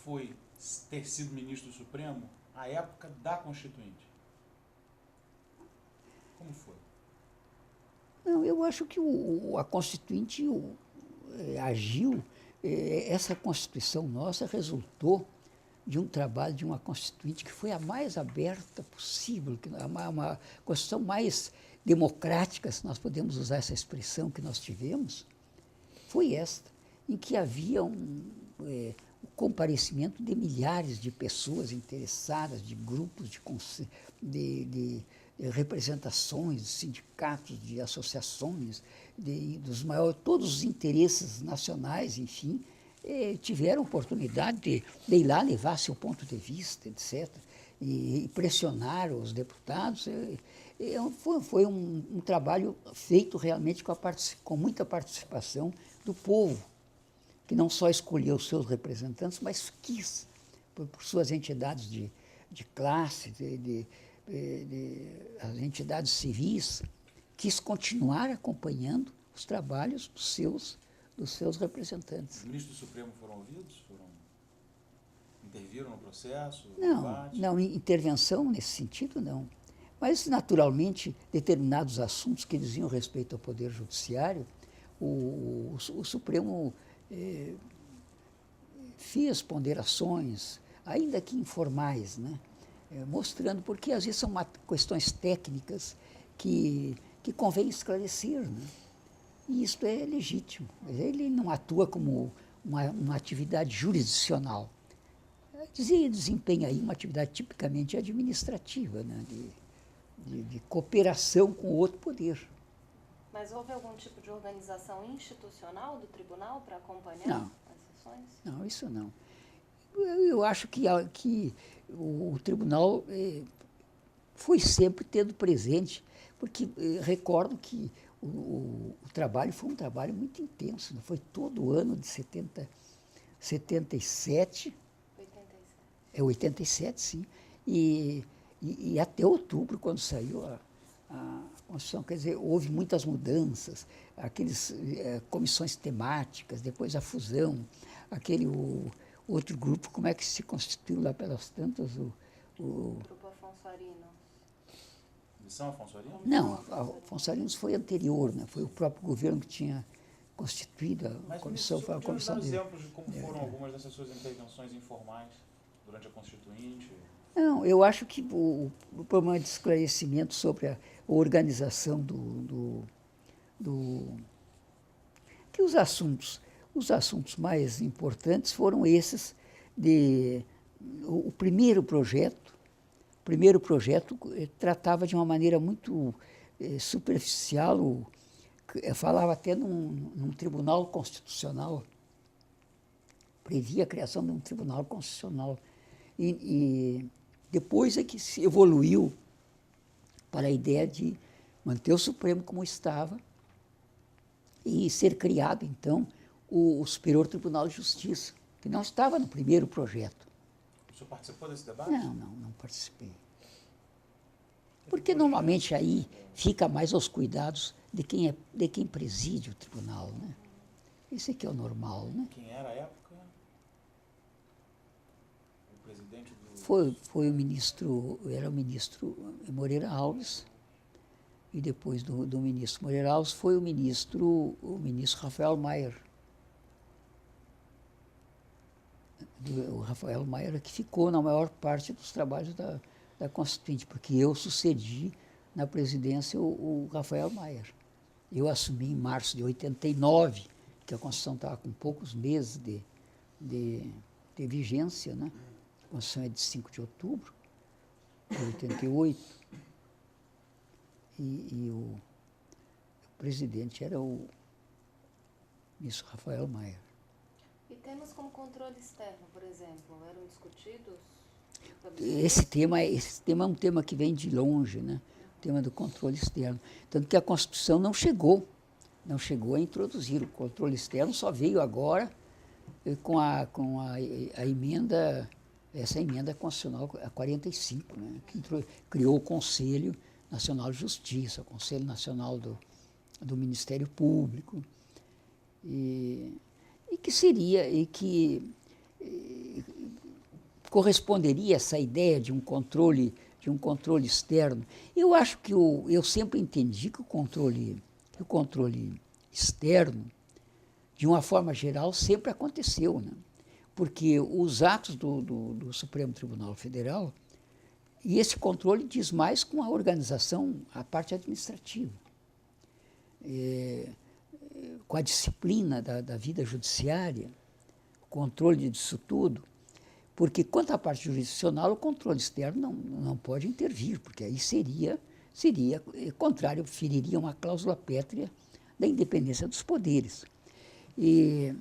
foi ter sido ministro do Supremo à época da Constituinte? Como foi? Não, eu acho que a Constituinte agiu, essa Constituição nossa resultou de um trabalho de uma Constituinte que foi a mais aberta possível, uma Constituição mais democrática, se nós podemos usar essa expressão que nós tivemos, foi esta, em que havia o comparecimento de milhares de pessoas interessadas, de grupos, de representações, de sindicatos, de associações, dos maiores, todos os interesses nacionais, enfim, tiveram oportunidade de ir lá levar seu ponto de vista, etc., e pressionar os deputados. Foi um trabalho feito realmente com muita participação do povo, que não só escolheu os seus representantes, mas quis, por suas entidades de classe, as entidades civis, quis continuar acompanhando os trabalhos dos seus representantes. Os ministros do Supremo foram ouvidos? Interviram no processo? No Não, debate? não, intervenção nesse sentido não. Mas, naturalmente, determinados assuntos que diziam respeito ao Poder Judiciário, o Supremo fez ponderações, ainda que informais, né? Mostrando, porque às vezes são questões técnicas que convém esclarecer, né? E isso é legítimo. Ele não atua como uma atividade jurisdicional. Desempenha aí uma atividade tipicamente administrativa, né? de cooperação com o outro poder. Mas houve algum tipo de organização institucional do tribunal para acompanhar Não. as sessões? Não, isso não. Eu acho que o tribunal foi sempre tendo presente, porque recordo que o trabalho foi um trabalho muito intenso, né? Foi todo o ano de 77. 87, sim. E até outubro, quando saiu a Constituição, quer dizer, houve muitas mudanças, aqueles comissões temáticas, depois a fusão, o outro grupo, como é que se constituiu lá pelas tantas? O Grupo Afonso Arinos. Missão Afonso Arinos? Não, Afonso Arinos foi anterior, né? Foi o próprio governo que tinha constituído a comissão. Foi a comissão dar dele. exemplos de como foram algumas dessas suas intervenções informais durante a Constituinte? Não, eu acho que o problema de esclarecimento sobre a organização que os assuntos mais importantes foram esses o primeiro projeto tratava de uma maneira muito superficial, falava até num tribunal constitucional, previa a criação de um tribunal constitucional. E depois é que se evoluiu para a ideia de manter o Supremo como estava e ser criado, então, o Superior Tribunal de Justiça, que não estava no primeiro projeto. O senhor participou desse debate? Não participei. Porque normalmente aí fica mais aos cuidados de quem preside o tribunal, né? Isso é que é o normal, né? Quem era a época? O presidente do... Foi era o ministro Moreira Alves, e depois do ministro Moreira Alves foi o ministro Rafael Maier. O Rafael Maier que ficou na maior parte dos trabalhos da Constituinte, porque eu sucedi na presidência o Rafael Maier. Eu assumi em março de 89, que a Constituição estava com poucos meses de vigência, né? A Constituição é de 5 de outubro de 88, e o presidente era o ministro Rafael Maier. E temas como controle externo, por exemplo, eram discutidos? Esse tema é um tema que vem de longe, né? O tema do controle externo. Tanto que a Constituição não chegou a introduzir o controle externo, só veio agora com a emenda, essa emenda constitucional, a 45, né? Que criou o Conselho Nacional de Justiça, o Conselho Nacional do Ministério Público, corresponderia a essa ideia de um controle externo? Eu acho que eu sempre entendi que o controle externo, de uma forma geral, sempre aconteceu, né? Porque os atos do Supremo Tribunal Federal, e esse controle diz mais com a organização, a parte administrativa, com a disciplina da vida judiciária, o controle disso tudo, porque quanto à parte jurisdicional, o controle externo não pode intervir, porque aí seria contrário, feriria uma cláusula pétrea da independência dos poderes. E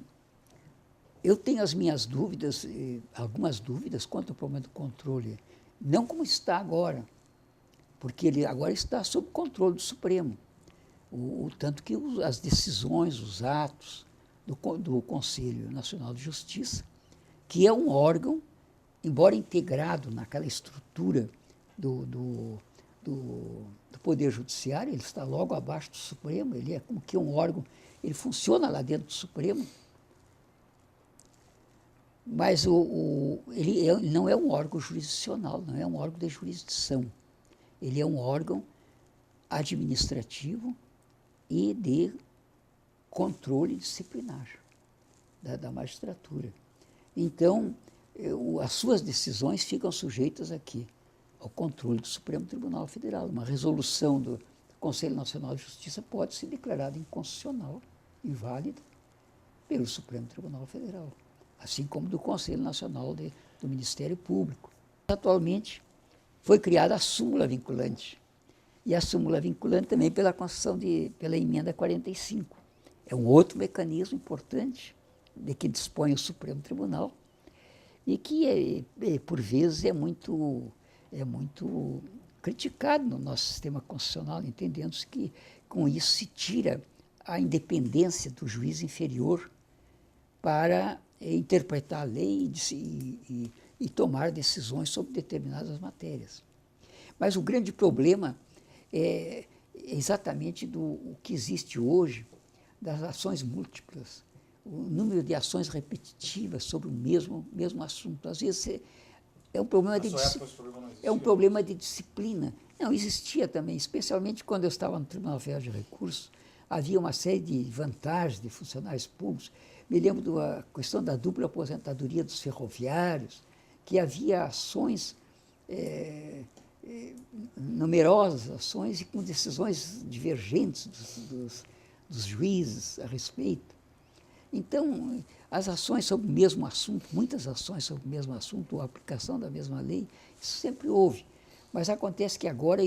eu tenho as minhas dúvidas, algumas dúvidas quanto ao problema do controle, não como está agora, porque ele agora está sob controle do Supremo. Tanto que as decisões, os atos do Conselho Nacional de Justiça, que é um órgão, embora integrado naquela estrutura do Poder Judiciário, ele está logo abaixo do Supremo, ele é como que um órgão, ele funciona lá dentro do Supremo, mas ele não é um órgão jurisdicional, não é um órgão de jurisdição. Ele é um órgão administrativo e de controle disciplinar da magistratura. Então, as suas decisões ficam sujeitas aqui ao controle do Supremo Tribunal Federal. Uma resolução do Conselho Nacional de Justiça pode ser declarada inconstitucional, inválida, pelo Supremo Tribunal Federal, assim como do Conselho Nacional do Ministério Público. Atualmente, foi criada a súmula vinculante, e a súmula vinculante também pela pela emenda 45. É um outro mecanismo importante de que dispõe o Supremo Tribunal e que, por vezes, é muito criticado no nosso sistema constitucional, entendendo-se que com isso se tira a independência do juiz inferior para interpretar a lei e tomar decisões sobre determinadas matérias. Mas o grande problema é exatamente o que existe hoje, das ações múltiplas, o número de ações repetitivas sobre o mesmo assunto. Às vezes é um problema de disciplina. Não, existia também, especialmente quando eu estava no Tribunal Federal de Recursos, havia uma série de vantagens de funcionários públicos. Me lembro da questão da dupla aposentadoria dos ferroviários, que havia ações, numerosas ações e com decisões divergentes dos juízes a respeito. Então, as ações sobre o mesmo assunto, muitas ações sobre o mesmo assunto, ou a aplicação da mesma lei, isso sempre houve. Mas acontece que agora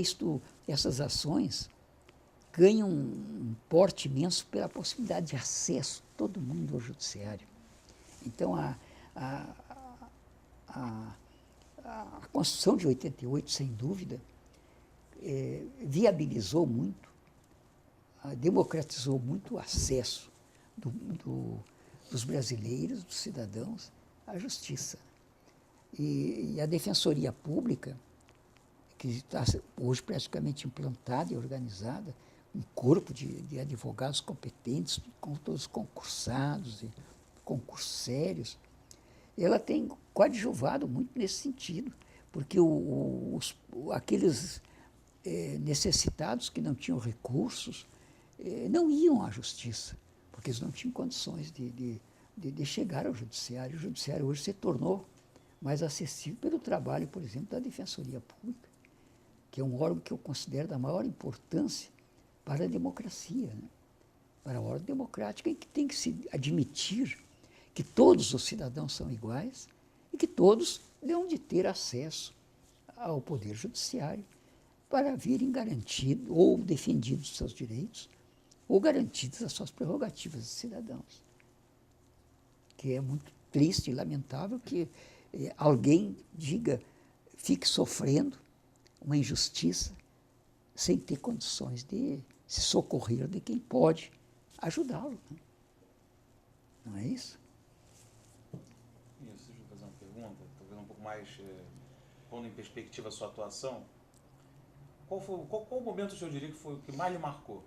essas ações ganham um porte imenso pela possibilidade de acesso de todo mundo ao judiciário. Então, a Constituição de 88, sem dúvida, viabilizou muito, democratizou muito o acesso dos brasileiros, dos cidadãos, à justiça. E a Defensoria Pública, que está hoje praticamente implantada e organizada, um corpo de advogados competentes, todos concursados, e concursos sérios, ela tem coadjuvado muito nesse sentido, porque aqueles necessitados que não tinham recursos não iam à justiça, porque eles não tinham condições de chegar ao judiciário. O judiciário hoje se tornou mais acessível pelo trabalho, por exemplo, da Defensoria Pública, que é um órgão que eu considero da maior importância para a democracia, né? Para a ordem democrática, em que tem que se admitir que todos os cidadãos são iguais e que todos devem de ter acesso ao Poder Judiciário para virem garantidos ou defendidos os seus direitos ou garantidas as suas prerrogativas de cidadãos. Que é muito triste e lamentável que alguém fique sofrendo uma injustiça sem ter condições de se socorrer de quem pode ajudá-lo. Né? Não é isso? Isso, deixa eu fazer uma pergunta, talvez um pouco mais pondo em perspectiva a sua atuação. Qual o momento o senhor diria que foi o que mais lhe marcou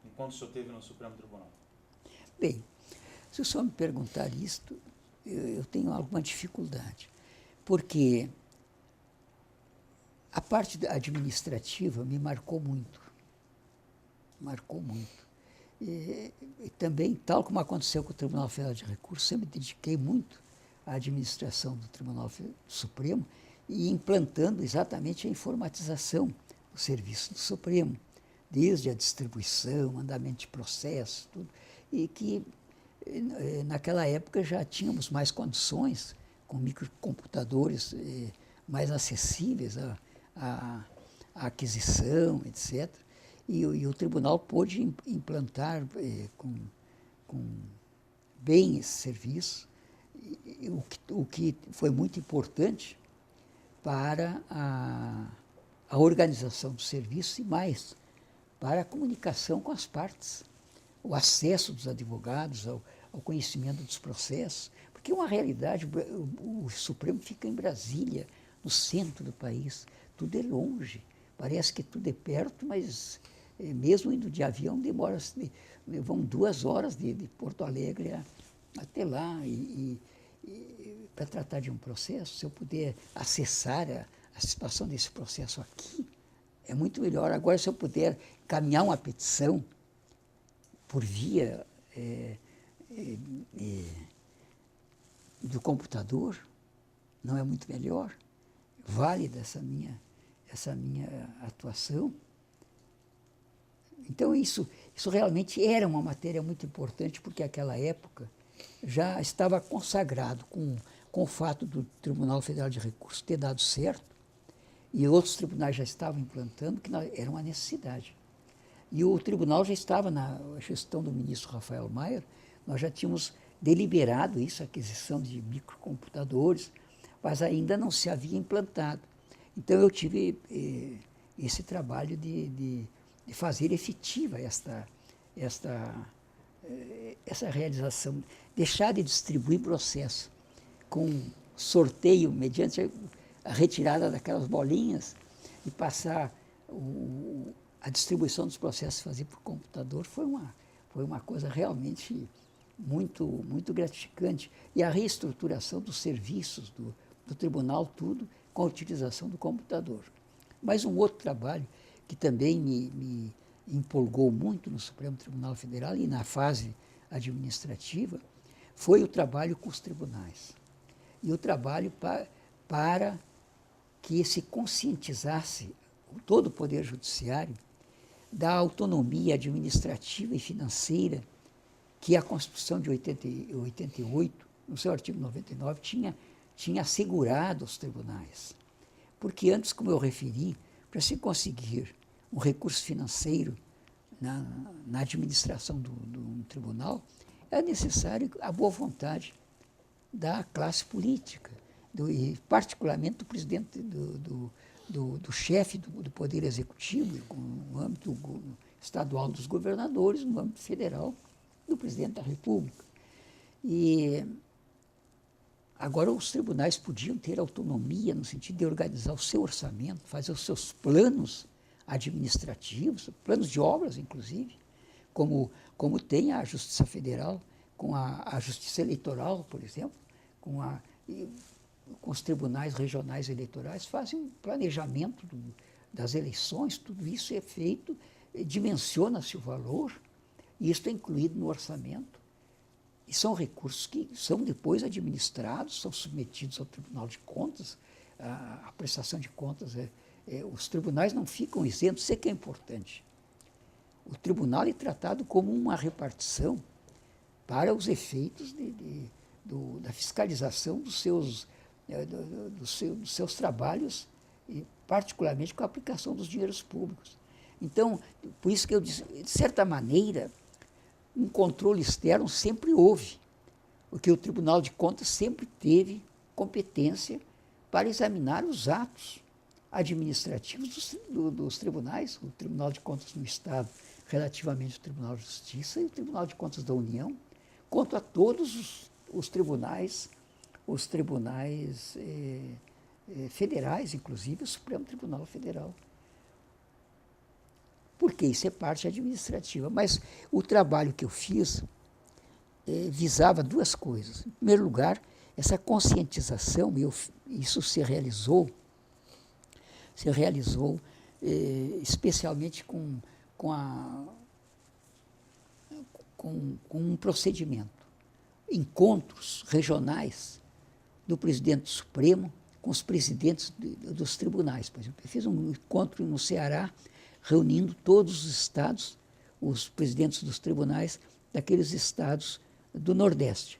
enquanto o senhor esteve no Supremo Tribunal? Bem, se o senhor me perguntar isto, eu tenho alguma dificuldade. porque a parte administrativa me marcou muito. Marcou muito. E também, tal como aconteceu com o Tribunal Federal de Recursos, sempre me dediquei muito à administração do Tribunal Supremo e implantando exatamente a informatização do serviço do Supremo, desde a distribuição, andamento de processo, tudo, e que naquela época já tínhamos mais condições, com microcomputadores mais acessíveis à aquisição, etc. E o tribunal pôde implantar com bem esse serviço, o que foi muito importante para a organização do serviço e mais, para a comunicação com as partes, o acesso dos advogados ao conhecimento dos processos, porque uma realidade, o Supremo fica em Brasília, no centro do país, tudo é longe, parece que tudo é perto, mas mesmo indo de avião vão 2 horas de Porto Alegre até lá, e para tratar de um processo, se eu puder acessar a situação desse processo aqui, é muito melhor. Agora, se eu puder caminhar uma petição por via do computador, não é muito melhor? Válida essa minha atuação? Então, isso realmente era uma matéria muito importante, porque naquela época já estava consagrado com o fato do Tribunal Federal de Recursos ter dado certo, e outros tribunais já estavam implantando, que era uma necessidade. E o tribunal já estava na gestão do ministro Rafael Maier, nós já tínhamos deliberado isso, a aquisição de microcomputadores, mas ainda não se havia implantado. Então eu tive esse trabalho de fazer efetiva essa realização, deixar de distribuir processo com sorteio mediante a retirada daquelas bolinhas e passar a distribuição dos processos fazer por computador foi uma coisa realmente muito, muito gratificante. E a reestruturação dos serviços do tribunal, tudo com a utilização do computador. Mas um outro trabalho que também me empolgou muito no Supremo Tribunal Federal e na fase administrativa foi o trabalho com os tribunais. E o trabalho para que se conscientizasse todo o Poder Judiciário da autonomia administrativa e financeira que a Constituição de 88, no seu artigo 99, tinha assegurado aos tribunais. Porque antes, como eu referi, para se conseguir um recurso financeiro na administração do tribunal, é necessário a boa vontade da classe política, e particularmente do presidente, do chefe do Poder Executivo, no âmbito estadual dos governadores, no âmbito federal do presidente da República. E agora os tribunais podiam ter autonomia no sentido de organizar o seu orçamento, fazer os seus planos administrativos, planos de obras, inclusive, como tem a Justiça Federal, com a Justiça Eleitoral, por exemplo, com os tribunais regionais eleitorais, fazem um planejamento das eleições, tudo isso é feito, dimensiona-se o valor, e isso é incluído no orçamento. E são recursos que são depois administrados, são submetidos ao Tribunal de Contas, a prestação de contas. Os tribunais não ficam isentos, isso é que é importante. O tribunal é tratado como uma repartição para os efeitos da fiscalização dos seus trabalhos, e particularmente com a aplicação dos dinheiros públicos. Então, por isso que eu disse, de certa maneira, um controle externo sempre houve, porque o Tribunal de Contas sempre teve competência para examinar os atos administrativos dos tribunais, o Tribunal de Contas no Estado, relativamente ao Tribunal de Justiça, e o Tribunal de Contas da União, quanto a todos os tribunais federais, inclusive o Supremo Tribunal Federal. Porque isso é parte administrativa. Mas o trabalho que eu fiz visava 2 coisas. Em primeiro lugar, essa conscientização, isso se realizou especialmente com um procedimento. Encontros regionais do presidente do Supremo com os presidentes dos tribunais. Por exemplo, eu fiz um encontro no Ceará, reunindo todos os estados, os presidentes dos tribunais daqueles estados do Nordeste.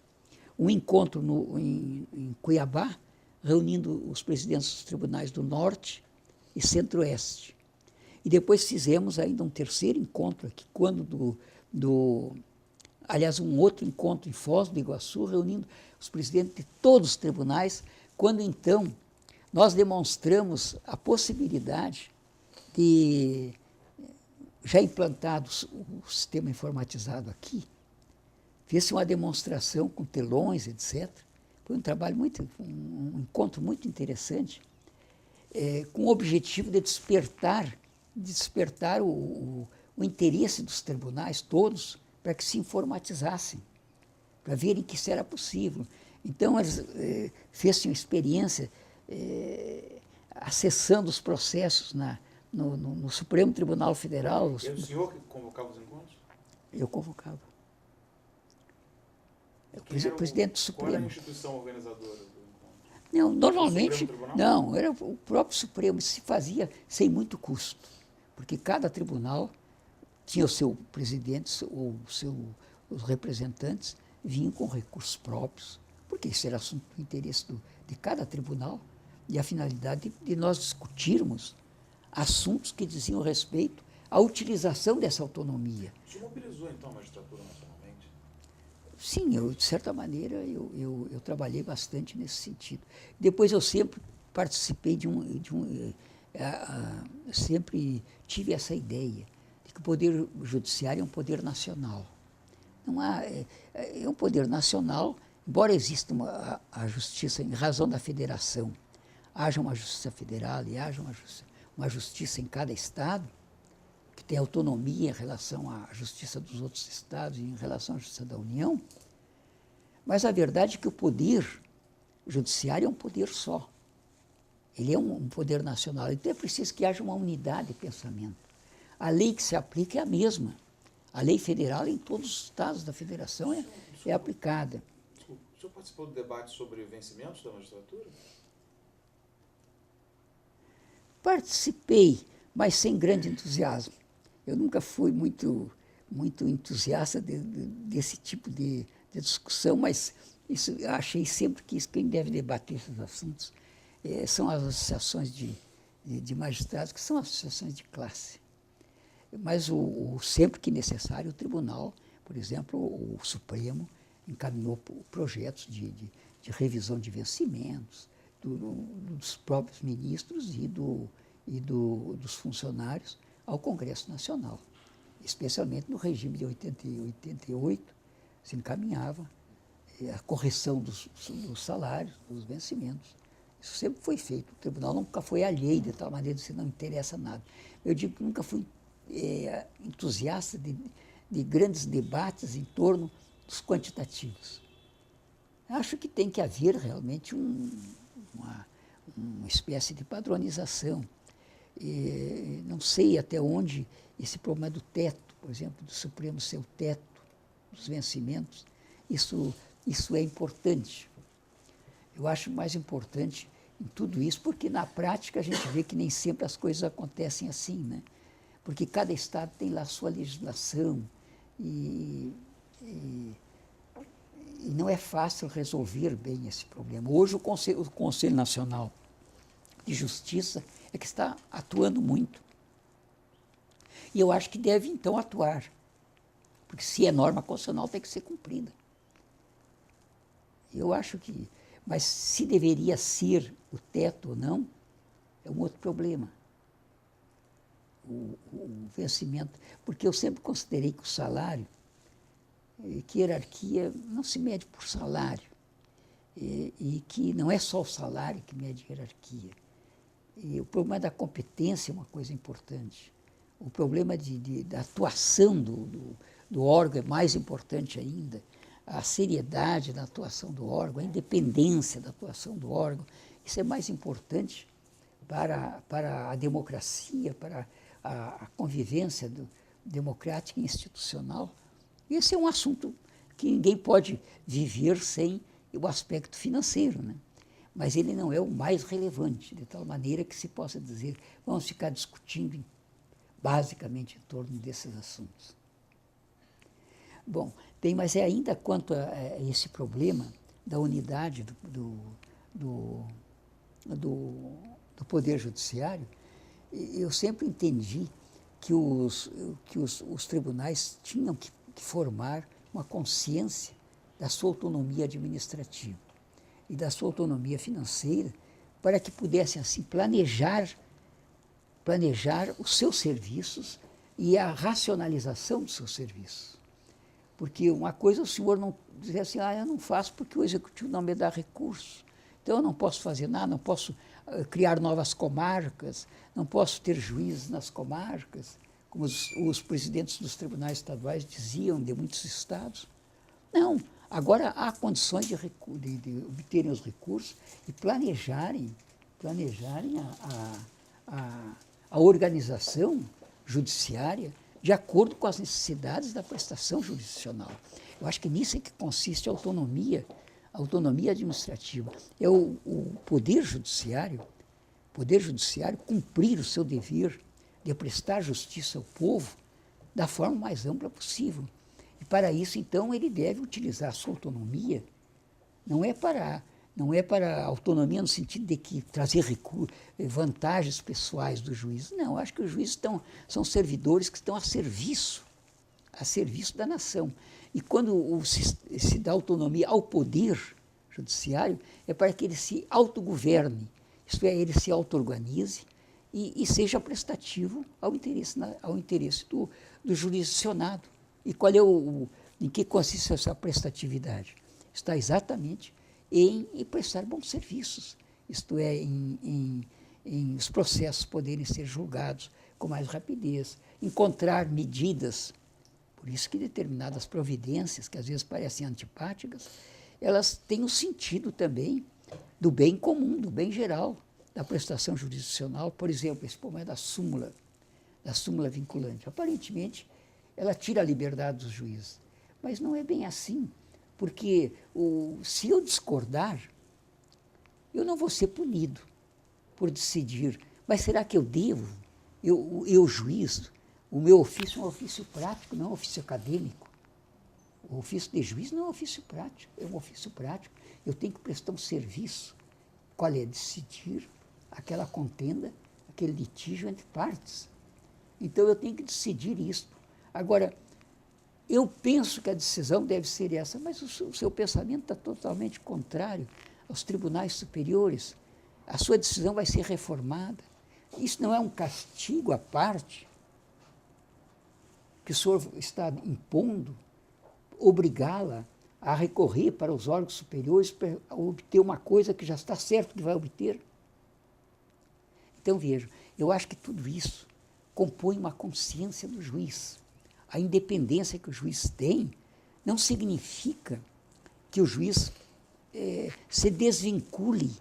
Um encontro em Cuiabá, reunindo os presidentes dos tribunais do Norte e Centro-Oeste. E depois fizemos ainda um terceiro encontro aqui, aliás, um outro encontro em Foz do Iguaçu, reunindo os presidentes de todos os tribunais, quando então nós demonstramos a possibilidade de, já implantado o sistema informatizado aqui, fez-se uma demonstração com telões, etc. Foi um trabalho um encontro muito interessante, com o objetivo de despertar o interesse dos tribunais todos para que se informatizassem, para verem que isso era possível. Então, fez-se uma experiência acessando os processos no Supremo Tribunal Federal. E o senhor que convocava os encontros? Eu convocava. O presidente do Supremo. Qual era a instituição organizadora do encontro? Não, normalmente, não, era o próprio Supremo. Se fazia sem muito custo, porque cada tribunal tinha o seu presidente ou os representantes vinham com recursos próprios, porque isso era assunto do interesse de cada tribunal e a finalidade de nós discutirmos assuntos que diziam respeito à utilização dessa autonomia. Isso mobilizou, então, a magistratura nacionalmente? Sim, de certa maneira, eu trabalhei bastante nesse sentido. Depois eu sempre participei sempre tive essa ideia de que o Poder Judiciário é um poder nacional. Não é um poder nacional, embora exista a justiça em razão da federação, haja uma justiça federal e haja uma justiça em cada estado, que tem autonomia em relação à justiça dos outros estados e em relação à justiça da União, mas a verdade é que o poder judiciário é um poder só. Ele é um poder nacional, então é preciso que haja uma unidade de pensamento. A lei que se aplica é a mesma. A lei federal em todos os estados da federação é aplicada. Desculpa, o senhor participou do debate sobre vencimentos da magistratura? Participei, mas sem grande entusiasmo. Eu nunca fui muito entusiasta desse tipo de discussão, mas eu achei sempre que quem deve debater esses assuntos são as associações de magistrados, que são associações de classe. Mas sempre que necessário, o tribunal, por exemplo, o Supremo, encaminhou projetos de revisão de vencimentos dos próprios ministros e dos funcionários ao Congresso Nacional. Especialmente no regime de 88, se encaminhava a correção dos salários, dos vencimentos. Isso sempre foi feito. O tribunal nunca foi alheio, de tal maneira que não interessa nada. Eu digo que nunca fui entusiasta de grandes debates em torno dos quantitativos. Acho que tem que haver realmente uma espécie de padronização. Não sei até onde esse problema do teto, por exemplo, do Supremo ser o teto dos vencimentos, isso é importante. Eu acho mais importante em tudo isso, porque na prática a gente vê que nem sempre as coisas acontecem assim, né? Porque cada estado tem lá a sua legislação e não é fácil resolver bem esse problema. Hoje o Conselho Nacional de Justiça é que está atuando muito. E eu acho que deve, então, atuar. Porque se é norma constitucional, tem que ser cumprida. Eu acho que... Mas se deveria ser o teto ou não, é um outro problema. O vencimento. Porque eu sempre considerei que o salário, que hierarquia não se mede por salário. E que não é só o salário que mede hierarquia. E o problema da competência é uma coisa importante. O problema da atuação do órgão é mais importante ainda. a seriedade da atuação do órgão, a independência da atuação do órgão. Isso é mais importante para a democracia, para a convivência democrática e institucional. Esse é um assunto que ninguém pode viver sem o aspecto financeiro, né? Mas ele não é o mais relevante, de tal maneira que se possa dizer, vamos ficar discutindo basicamente em torno desses assuntos. Bom, bem, mas ainda quanto a esse problema da unidade do Poder Judiciário, eu sempre entendi que os tribunais tinham que formar uma consciência da sua autonomia administrativa e da sua autonomia financeira para que pudessem, assim, planejar os seus serviços e a racionalização dos seus serviços. Porque uma coisa o senhor não dizer assim, eu não faço porque o executivo não me dá recursos, então eu não posso fazer nada, não posso criar novas comarcas, não posso ter juízes nas comarcas, como os presidentes dos tribunais estaduais diziam, de muitos estados. Não, agora há condições de obterem os recursos e planejarem a organização judiciária de acordo com as necessidades da prestação jurisdicional. Eu acho que nisso é que consiste a autonomia administrativa. É o Poder Judiciário cumprir o seu dever de prestar justiça ao povo da forma mais ampla possível. E para isso, então, ele deve utilizar a sua autonomia, não é para a autonomia no sentido de que trazer vantagens pessoais do juiz. Não, acho que os juízes são servidores que estão a serviço da nação. E quando se dá autonomia ao Poder Judiciário, é para que ele se autogoverne, isto é, ele se auto-organize e seja prestativo ao interesse do jurisdicionado. E em que consiste essa prestatividade? Está exatamente em prestar bons serviços, isto é, em os processos poderem ser julgados com mais rapidez, encontrar medidas. Por isso que determinadas providências, que às vezes parecem antipáticas, elas têm o sentido também do bem comum, do bem geral, da prestação jurisdicional. Por exemplo, esse problema da súmula vinculante. Aparentemente, ela tira a liberdade dos juízes, mas não é bem assim, porque se eu discordar, eu não vou ser punido por decidir, mas será que eu devo, eu juiz, o meu ofício é um ofício prático, não é um ofício acadêmico. O ofício de juiz não é um ofício prático, é um ofício prático. Eu tenho que prestar um serviço, qual é? Decidir aquela contenda, aquele litígio entre partes. Então eu tenho que decidir isso. Agora, eu penso que a decisão deve ser essa, mas o seu pensamento está totalmente contrário aos tribunais superiores. A sua decisão vai ser reformada. Isso não é um castigo à parte que o senhor está impondo, obrigá-la a recorrer para os órgãos superiores para obter uma coisa que já está certo que vai obter. Então, veja, eu acho que tudo isso compõe uma consciência do juiz. A independência que o juiz tem não significa que o juiz se desvincule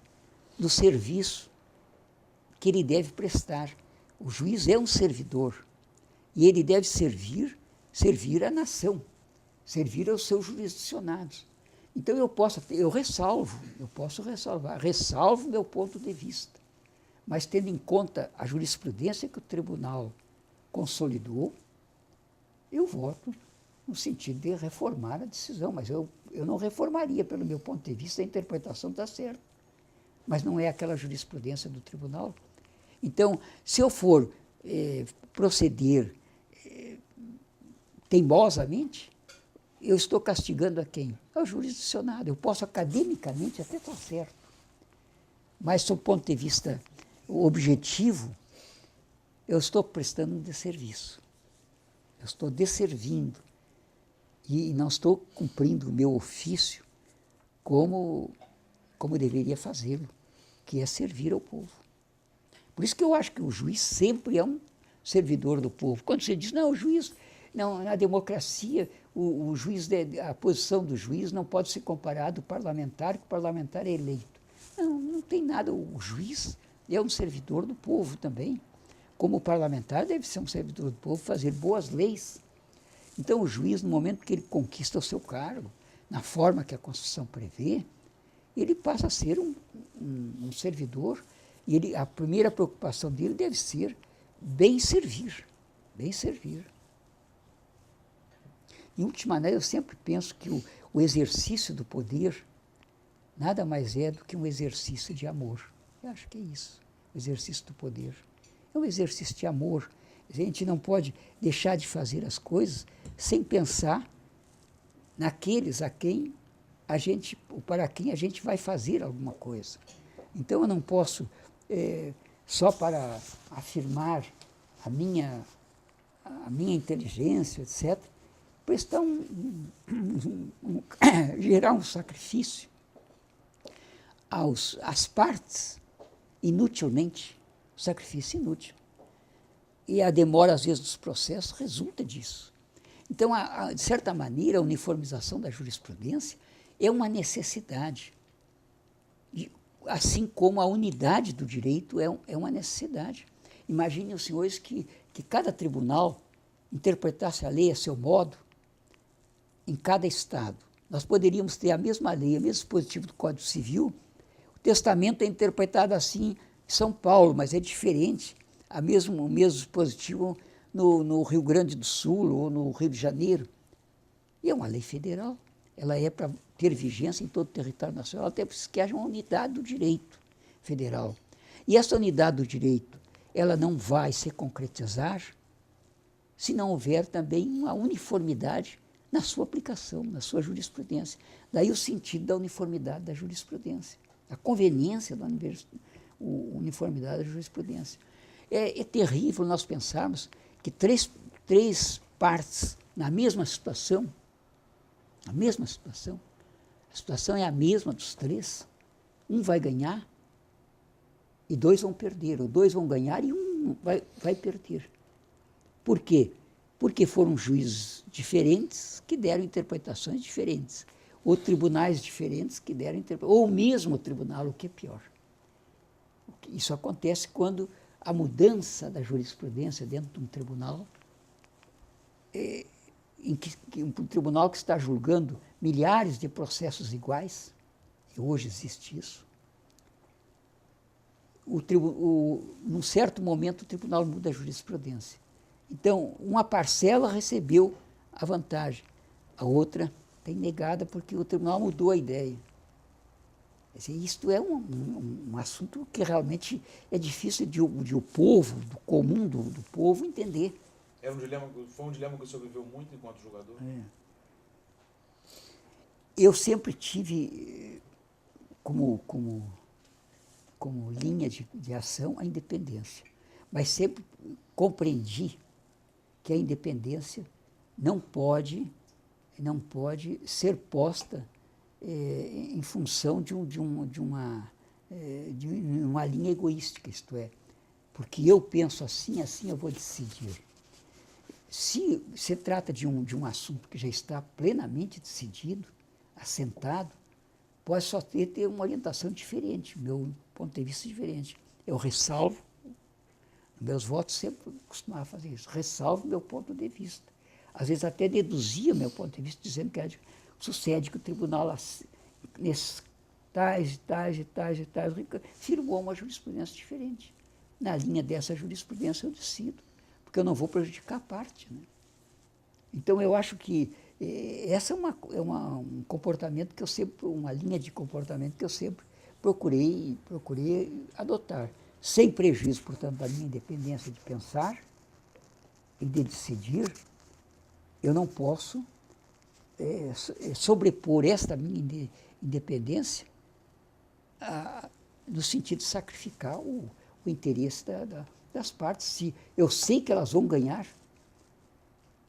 do serviço que ele deve prestar. O juiz é um servidor e ele deve servir a nação, servir aos seus jurisdicionados. Então eu posso ressalvo meu ponto de vista, mas tendo em conta a jurisprudência que o tribunal consolidou, eu voto no sentido de reformar a decisão, mas eu não reformaria, pelo meu ponto de vista, a interpretação está certa, mas não é aquela jurisprudência do tribunal. Então, se eu for proceder teimosamente, eu estou castigando a quem? Ao jurisdicionado. Eu posso academicamente até estar certo, mas, do ponto de vista objetivo, eu estou prestando um desserviço. Eu estou desservindo e não estou cumprindo o meu ofício como deveria fazê-lo, que é servir ao povo. Por isso que eu acho que o juiz sempre é um servidor do povo. Quando você diz, não, o juiz Não, na democracia, o juiz, a posição do juiz não pode ser comparado ao parlamentar, que o parlamentar é eleito. Não, não tem nada. O juiz é um servidor do povo também. Como o parlamentar deve ser um servidor do povo, fazer boas leis. Então, o juiz, no momento que ele conquista o seu cargo, na forma que a Constituição prevê, ele passa a ser um servidor, e a primeira preocupação dele deve ser bem servir, bem servir. Em última análise, eu sempre penso que o exercício do poder nada mais é do que um exercício de amor. Eu acho que é isso, o exercício do poder. É um exercício de amor. A gente não pode deixar de fazer as coisas sem pensar naqueles para quem a gente vai fazer alguma coisa. Então, eu não posso, só para afirmar a minha inteligência, etc., prestar gerar um sacrifício às partes inutilmente, sacrifício inútil. E a demora, às vezes, dos processos resulta disso. Então, de certa maneira, a uniformização da jurisprudência é uma necessidade, assim como a unidade do direito é uma necessidade. Imaginem os senhores que cada tribunal interpretasse a lei a seu modo em cada estado. Nós poderíamos ter a mesma lei, o mesmo dispositivo do Código Civil. O testamento é interpretado assim em São Paulo, mas é diferente. O mesmo dispositivo no Rio Grande do Sul ou no Rio de Janeiro. E é uma lei federal. Ela é para ter vigência em todo o território nacional, até porque haja uma unidade do direito federal. E essa unidade do direito, ela não vai se concretizar se não houver também uma uniformidade na sua aplicação, na sua jurisprudência. Daí o sentido da uniformidade da jurisprudência, a conveniência da uniformidade da jurisprudência. É terrível nós pensarmos que três partes na mesma situação, a situação é a mesma dos três, um vai ganhar e dois vão perder, ou dois vão ganhar e um vai perder. Por quê? Porque foram juízes diferentes que deram interpretações diferentes, ou tribunais diferentes que deram interpretações, ou o mesmo tribunal, o que é pior. Isso acontece quando a mudança da jurisprudência dentro de um tribunal, um tribunal que está julgando milhares de processos iguais, e hoje existe isso, num certo momento o tribunal muda a jurisprudência. Então, uma parcela recebeu a vantagem, a outra tem negada porque o tribunal mudou a ideia. Quer dizer, isto é um assunto que realmente é difícil de o povo, do comum do povo, entender. Foi um dilema que o senhor viveu muito enquanto jogador? Eu sempre tive como linha de ação a independência, mas sempre compreendi que a independência não pode ser posta em função de uma linha egoística, isto é, porque eu penso assim eu vou decidir. Se se trata de um assunto que já está plenamente decidido, assentado, pode só ter uma orientação diferente, meu ponto de vista diferente. Eu ressalvo, meus votos sempre costumava fazer isso, ressalvo meu ponto de vista. Às vezes até deduzia meu ponto de vista, dizendo que sucede que o tribunal, nesses tais, firmou uma jurisprudência diferente. Na linha dessa jurisprudência eu decido, porque eu não vou prejudicar a parte. Né? Então eu acho que essa é um comportamento que eu sempre, uma linha de comportamento que eu sempre procurei adotar, sem prejuízo, portanto, da minha independência de pensar e de decidir. Eu não posso sobrepor esta minha independência no sentido de sacrificar o interesse das partes. Se eu sei que elas vão ganhar,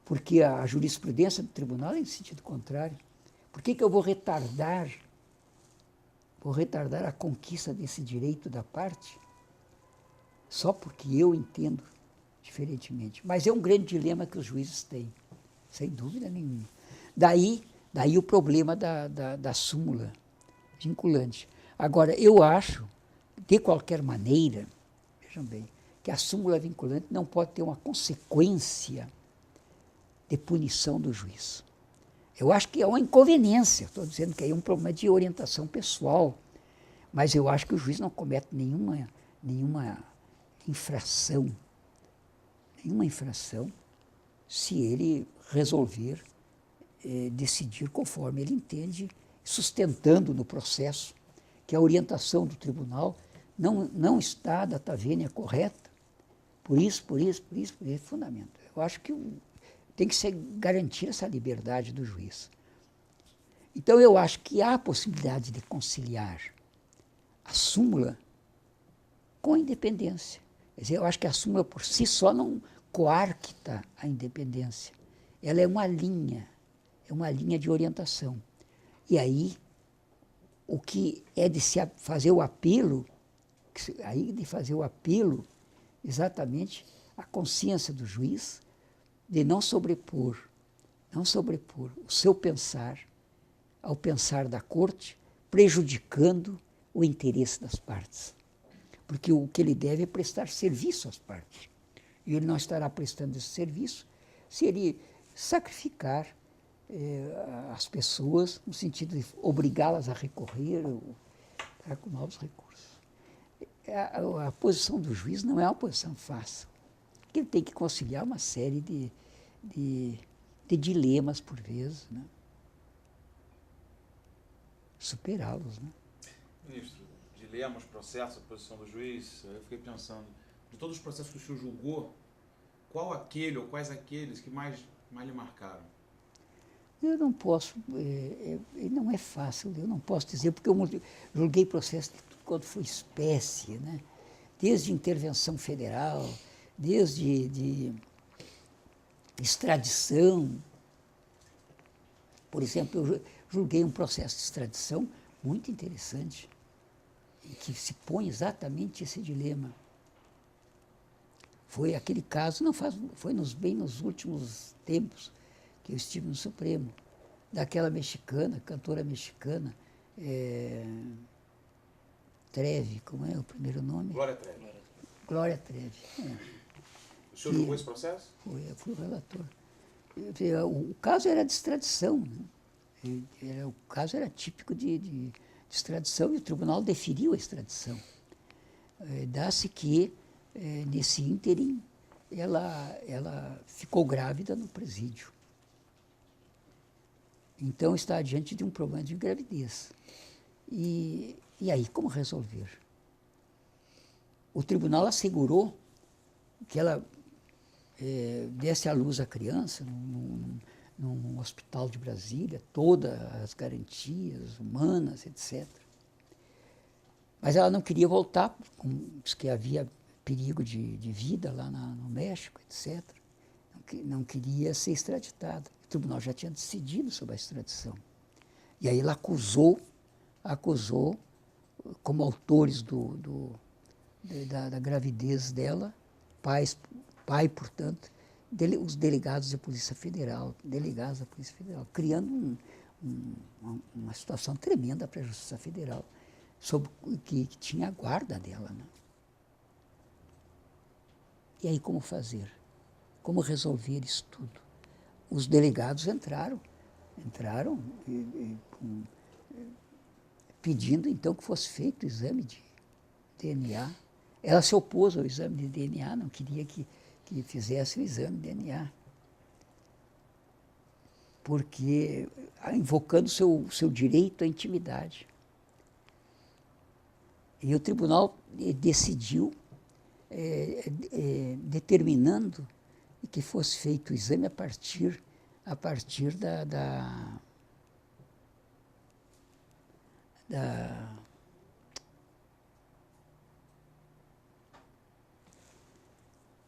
porque a jurisprudência do tribunal é em sentido contrário, por que eu vou retardar a conquista desse direito da parte só porque eu entendo diferentemente? Mas é um grande dilema que os juízes têm. sem dúvida nenhuma. Daí o problema da súmula vinculante. Agora, eu acho, de qualquer maneira, vejam bem, que a súmula vinculante não pode ter uma consequência de punição do juiz. Eu acho que é uma inconveniência, estou dizendo que aí é um problema de orientação pessoal, mas eu acho que o juiz não comete nenhuma infração, se ele resolver decidir conforme ele entende, sustentando no processo que a orientação do tribunal não está data vênia correta, por isso, é fundamento. Eu acho que tem que ser garantida essa liberdade do juiz. Então, eu acho que há a possibilidade de conciliar a súmula com a independência. Quer dizer, eu acho que a súmula por si só não coarcta a independência. Ela é uma linha de orientação. E aí, o que é de se fazer o apelo, exatamente a consciência do juiz de não sobrepor o seu pensar ao pensar da corte, prejudicando o interesse das partes. Porque o que ele deve é prestar serviço às partes. E ele não estará prestando esse serviço se ele sacrificar as pessoas, no sentido de obrigá-las a recorrer com novos recursos. A posição do juiz não é uma posição fácil. Ele tem que conciliar uma série de dilemas, por vezes, né? Superá-los. Né? Ministro, dilemas, processos, a posição do juiz, eu fiquei pensando, de todos os processos que o senhor julgou, qual aquele ou quais aqueles que mais lhe marcaram? Eu não posso, não é fácil, eu não posso dizer, porque eu julguei processo de tudo quanto foi espécie, né? Desde intervenção federal, desde de extradição. Por exemplo, eu julguei um processo de extradição muito interessante, em que se põe exatamente esse dilema. Foi aquele caso, foi bem nos últimos tempos, que eu estive no Supremo, daquela mexicana, cantora mexicana, Trevi, como é o primeiro nome? Glória Trevi. Glória Trevi. O senhor julgou esse processo? Eu fui o relator. O caso era de extradição, né? O caso era típico de extradição e o tribunal deferiu a extradição. Dá-se que, nesse ínterim, ela ficou grávida no presídio. Então, está diante de um problema de gravidez. E aí, como resolver? O tribunal assegurou que ela desse à luz a criança num hospital de Brasília, todas as garantias humanas, etc. Mas ela não queria voltar, porque havia perigo de vida lá no México, etc. Não queria ser extraditada. O tribunal já tinha decidido sobre a extradição. E aí ela acusou como autores da gravidez dela, pai, portanto, os delegados da Polícia Federal, criando uma situação tremenda para a Justiça Federal, que tinha a guarda dela. Né? E aí como fazer? Como resolver isso tudo? Os delegados entraram pedindo então que fosse feito o exame de DNA. Ela se opôs ao exame de DNA, não queria que fizesse o exame de DNA. Porque, invocando seu direito à intimidade. E o tribunal decidiu, determinando que fosse feito o exame a partir da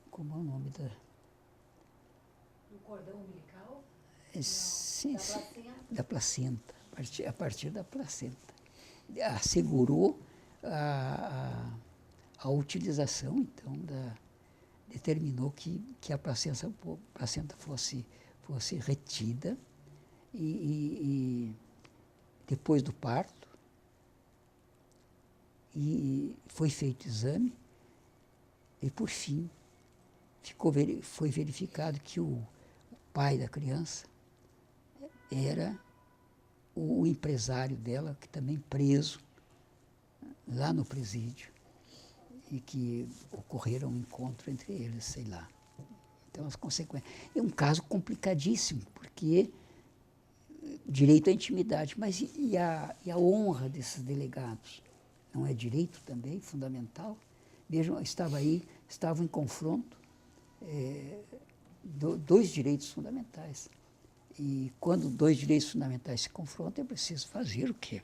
como é o nome da... Do cordão umbilical? Sim, Da placenta? A partir da placenta. Assegurou a utilização, então, determinou que a placenta fosse retida e depois do parto, e foi feito o exame, e por fim foi verificado que o pai da criança era o empresário dela, que também preso lá no presídio, e que ocorreram um encontro entre eles, sei lá. Então, as consequências. É um caso complicadíssimo, porque direito à intimidade, mas e a honra desses delegados? Não é direito também fundamental? Vejam, estavam em confronto dois direitos fundamentais. E quando dois direitos fundamentais se confrontam, é preciso fazer o quê?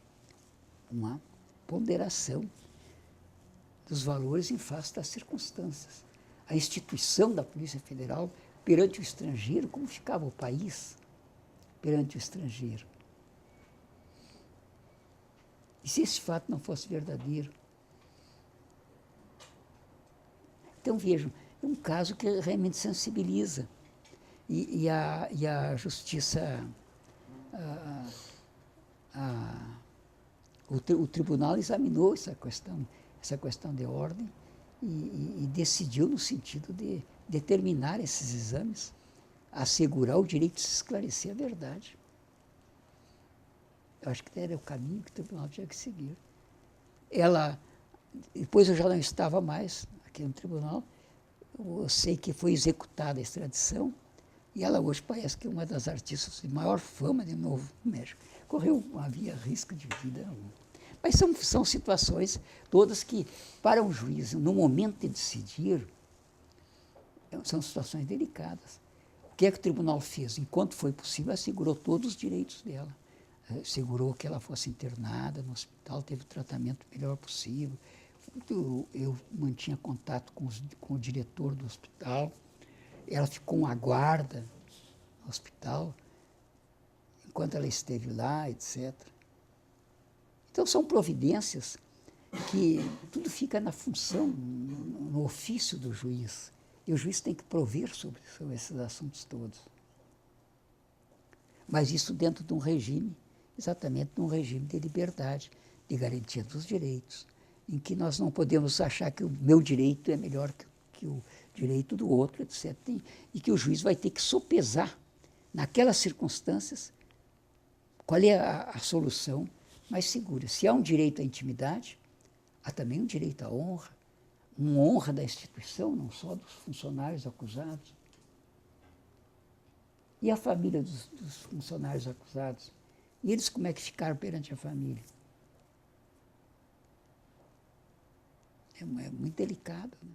Uma ponderação dos valores em face das circunstâncias. A instituição da Polícia Federal perante o estrangeiro, como ficava o país perante o estrangeiro? E se esse fato não fosse verdadeiro? Então, vejam, é um caso que realmente sensibiliza. E a justiça, o tribunal examinou essa questão de ordem e decidiu no sentido de determinar esses exames, assegurar o direito de se esclarecer a verdade. Eu acho que era o caminho que o tribunal tinha que seguir. Depois eu já não estava mais aqui no tribunal, eu sei que foi executada a extradição, e ela hoje parece que é uma das artistas de maior fama de Novo México. Havia risco de vida. Mas são situações todas que, para um juiz, no momento de decidir, são situações delicadas. O que é que o tribunal fez? Enquanto foi possível, assegurou todos os direitos dela. Assegurou que ela fosse internada no hospital, teve o tratamento melhor possível. Eu mantinha contato com o diretor do hospital. Ela ficou uma guarda no hospital, enquanto ela esteve lá, etc. Então, são providências que tudo fica na função, no ofício do juiz. E o juiz tem que prover sobre esses assuntos todos. Mas isso dentro de um regime, exatamente de um regime de liberdade, de garantia dos direitos, em que nós não podemos achar que o meu direito é melhor que o direito do outro, etc. E que o juiz vai ter que sopesar, naquelas circunstâncias, qual é a solução mais segura. Se há um direito à intimidade, há também um direito à honra, uma honra da instituição, não só dos funcionários acusados. E a família dos funcionários acusados? E eles como é que ficaram perante a família? É muito delicado, né?